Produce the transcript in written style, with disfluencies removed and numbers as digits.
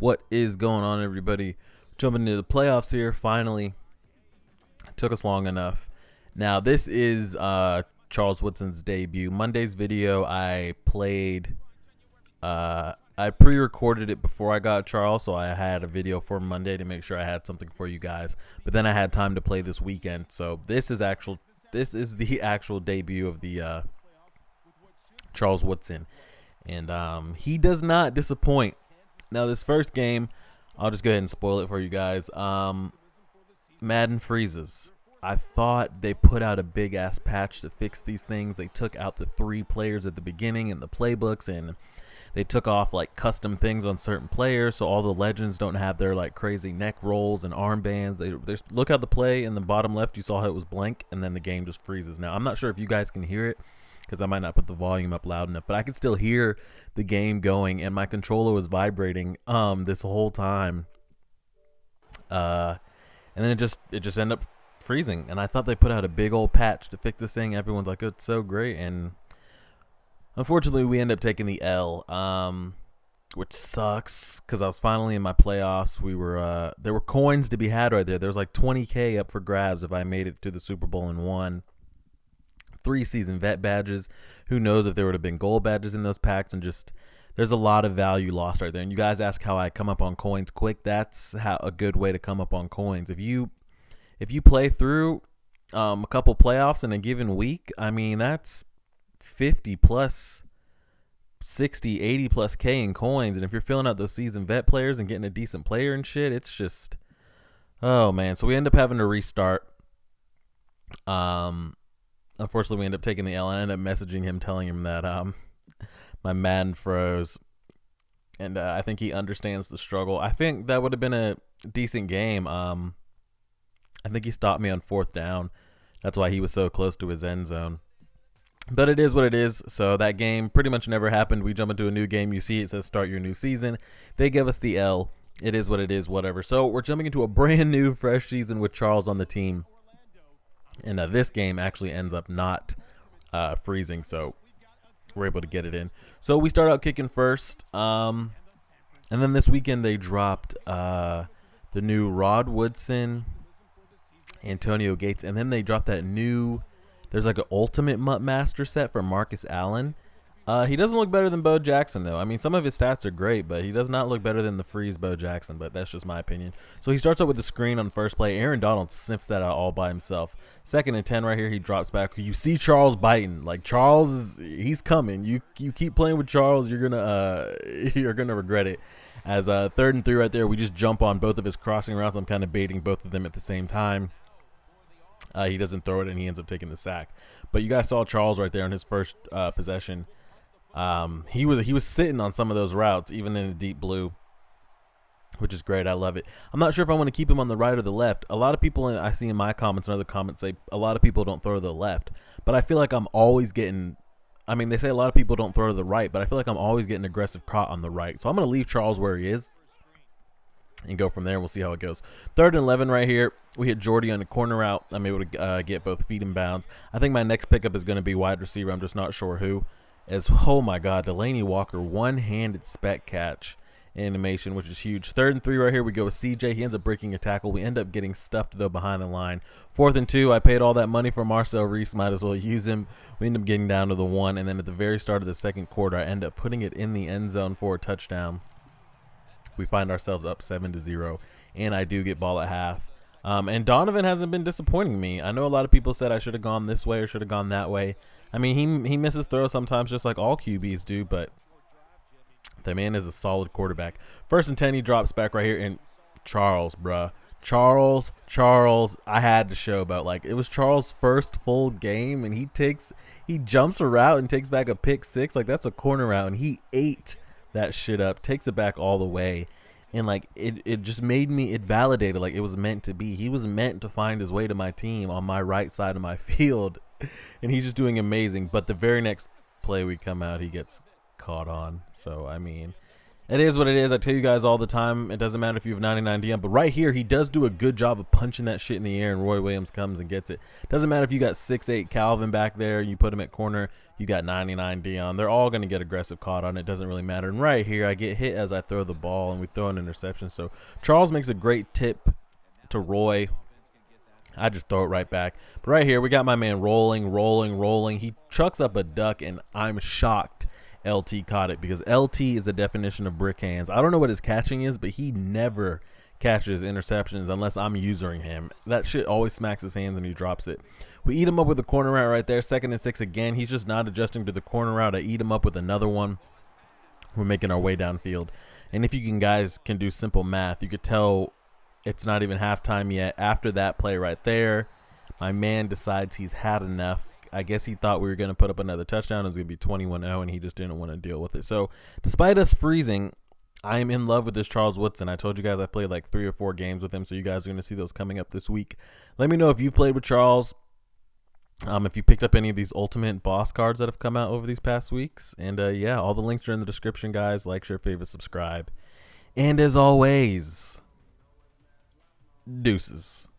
What is going on, everybody? Jumping into the playoffs here, finally. Took us long enough. Now, this is Charles Woodson's debut. Monday's video, I played... I pre-recorded it before I got Charles, so I had a video for Monday to make sure I had something for you guys. But then I had time to play this weekend, so this is the actual debut of the Charles Woodson. And he does not disappoint. Now, this first game, I'll just go ahead and spoil it for you guys. Madden freezes. I thought they put out a big-ass patch to fix these things. They took out the 3 players at the beginning in the playbooks, and they took off, like, custom things on certain players, so all the legends don't have their, like, crazy neck rolls and armbands. They look at the play in the bottom left. You saw how it was blank, and then the game just freezes. Now, I'm not sure if you guys can hear it, because I might not put the volume up loud enough, but I could still hear the game going, and my controller was vibrating this whole time. And then it just ended up freezing, and I thought they put out a big old patch to fix this thing. Everyone's like, it's so great, and unfortunately we end up taking the L, which sucks, because I was finally in my playoffs. There were coins to be had right there. There was like 20K up for grabs if I made it to the Super Bowl and won. 3 season vet badges. Who knows if there would have been gold badges in those packs, and just there's a lot of value lost right there. And you guys ask how I come up on coins quick. That's how a good way to come up on coins. If you play through a couple playoffs in a given week, I mean, that's 50 plus 60, 80 plus K in coins. And if you're filling out those season vet players and getting a decent player and shit, it's just, oh man. So we end up having to restart. Unfortunately, we end up taking the L. I ended up messaging him, telling him that my Madden froze, and I think he understands the struggle. I think that would have been a decent game. I think he stopped me on 4th down. That's why he was so close to his end zone. But it is what it is. So that game pretty much never happened. We jump into a new game. You see it says start your new season. They give us the L. It is what it is, whatever. So we're jumping into a brand new, fresh season with Charles on the team. And this game actually ends up not freezing, so we're able to get it in. So we start out kicking first. And then this weekend they dropped the new Rod Woodson, Antonio Gates, and then they dropped that new, there's like an Ultimate MUT Master set for Marcus Allen. He doesn't look better than Bo Jackson, though. I mean, some of his stats are great, but he does not look better than the freeze Bo Jackson, but that's just my opinion. So he starts out with the screen on first play. Aaron Donald sniffs that out all by himself. 2nd and 10 right here. He drops back. You see Charles biting. Like, Charles he's coming. You keep playing with Charles, you're gonna regret it. As 3rd and 3 right there, we just jump on both of his crossing routes. I'm kind of baiting both of them at the same time. He doesn't throw it, and he ends up taking the sack. But you guys saw Charles right there on his first possession. He was sitting on some of those routes, even in the deep blue, which is great. I love it. I'm not sure if I want to keep him on the right or the left. A lot of people I see in my comments and other comments say a lot of people don't throw to the left, but I feel like I'm always getting, I mean, they say a lot of people don't throw to the right, but I feel like I'm always getting aggressive caught on the right. So I'm going to leave Charles where he is and go from there. We'll see how it goes. 3rd and 11 right here. We hit Jordy on the corner route. I'm able to get both feet in bounds. I think my next pickup is going to be wide receiver. I'm just not sure who. Oh my God, Delaney Walker, one-handed spec catch animation, which is huge. 3rd and 3 right here. We go with CJ. He ends up breaking a tackle. We end up getting stuffed, though, behind the line. 4th and 2. I paid all that money for Marcel Reese. Might as well use him. We end up getting down to the 1, and then at the very start of the 2nd quarter, I end up putting it in the end zone for a touchdown. We find ourselves up 7-0, and I do get ball at half. And Donovan hasn't been disappointing me. I know a lot of people said I should have gone this way or should have gone that way. I mean, he misses throws sometimes, just like all QBs do, but the man is a solid quarterback. 1st and 10, he drops back right here, and Charles, bruh. Charles, I had to show about, like, it was Charles' first full game, and he jumps a route and takes back a pick 6. Like, that's a corner route, and he ate that shit up, takes it back all the way. And, like, it just made me, it validated, like, it was meant to be. He was meant to find his way to my team on my right side of my field, and he's just doing amazing. But the very next play we come out, he gets caught on. So, I mean, It is what it is. I tell you guys all the time, it doesn't matter if you have 99 DM, but right here, he does do a good job of punching that shit in the air, and Roy Williams comes and gets it. Doesn't matter if you got 6'8" Calvin back there, you put him at corner, you got 99 Dion. They're all going to get aggressive caught on it. Doesn't really matter. And right here, I get hit as I throw the ball, and we throw an interception. So Charles makes a great tip to Roy. I just throw it right back. But right here, we got my man rolling. He chucks up a duck, and I'm shocked LT caught it, because LT is the definition of brick hands. I don't know what his catching is, but he never catches interceptions unless I'm using him. That shit always smacks his hands and he drops it. We eat him up with the corner route right there. 2nd and 6 again. He's just not adjusting to the corner route. I eat him up with another one. We're making our way downfield. And if you guys can do simple math, you could tell it's not even halftime yet. After that play right there, my man decides he's had enough. I guess he thought we were going to put up another touchdown. It was going to be 21-0, and he just didn't want to deal with it. So despite us freezing, I am in love with this Charles Woodson. I told you guys I played like 3 or 4 games with him, so you guys are going to see those coming up this week. Let me know if you've played with Charles, if you picked up any of these ultimate boss cards that have come out over these past weeks. And yeah, all the links are in the description, guys. Like, share, favorite, subscribe. And as always, deuces.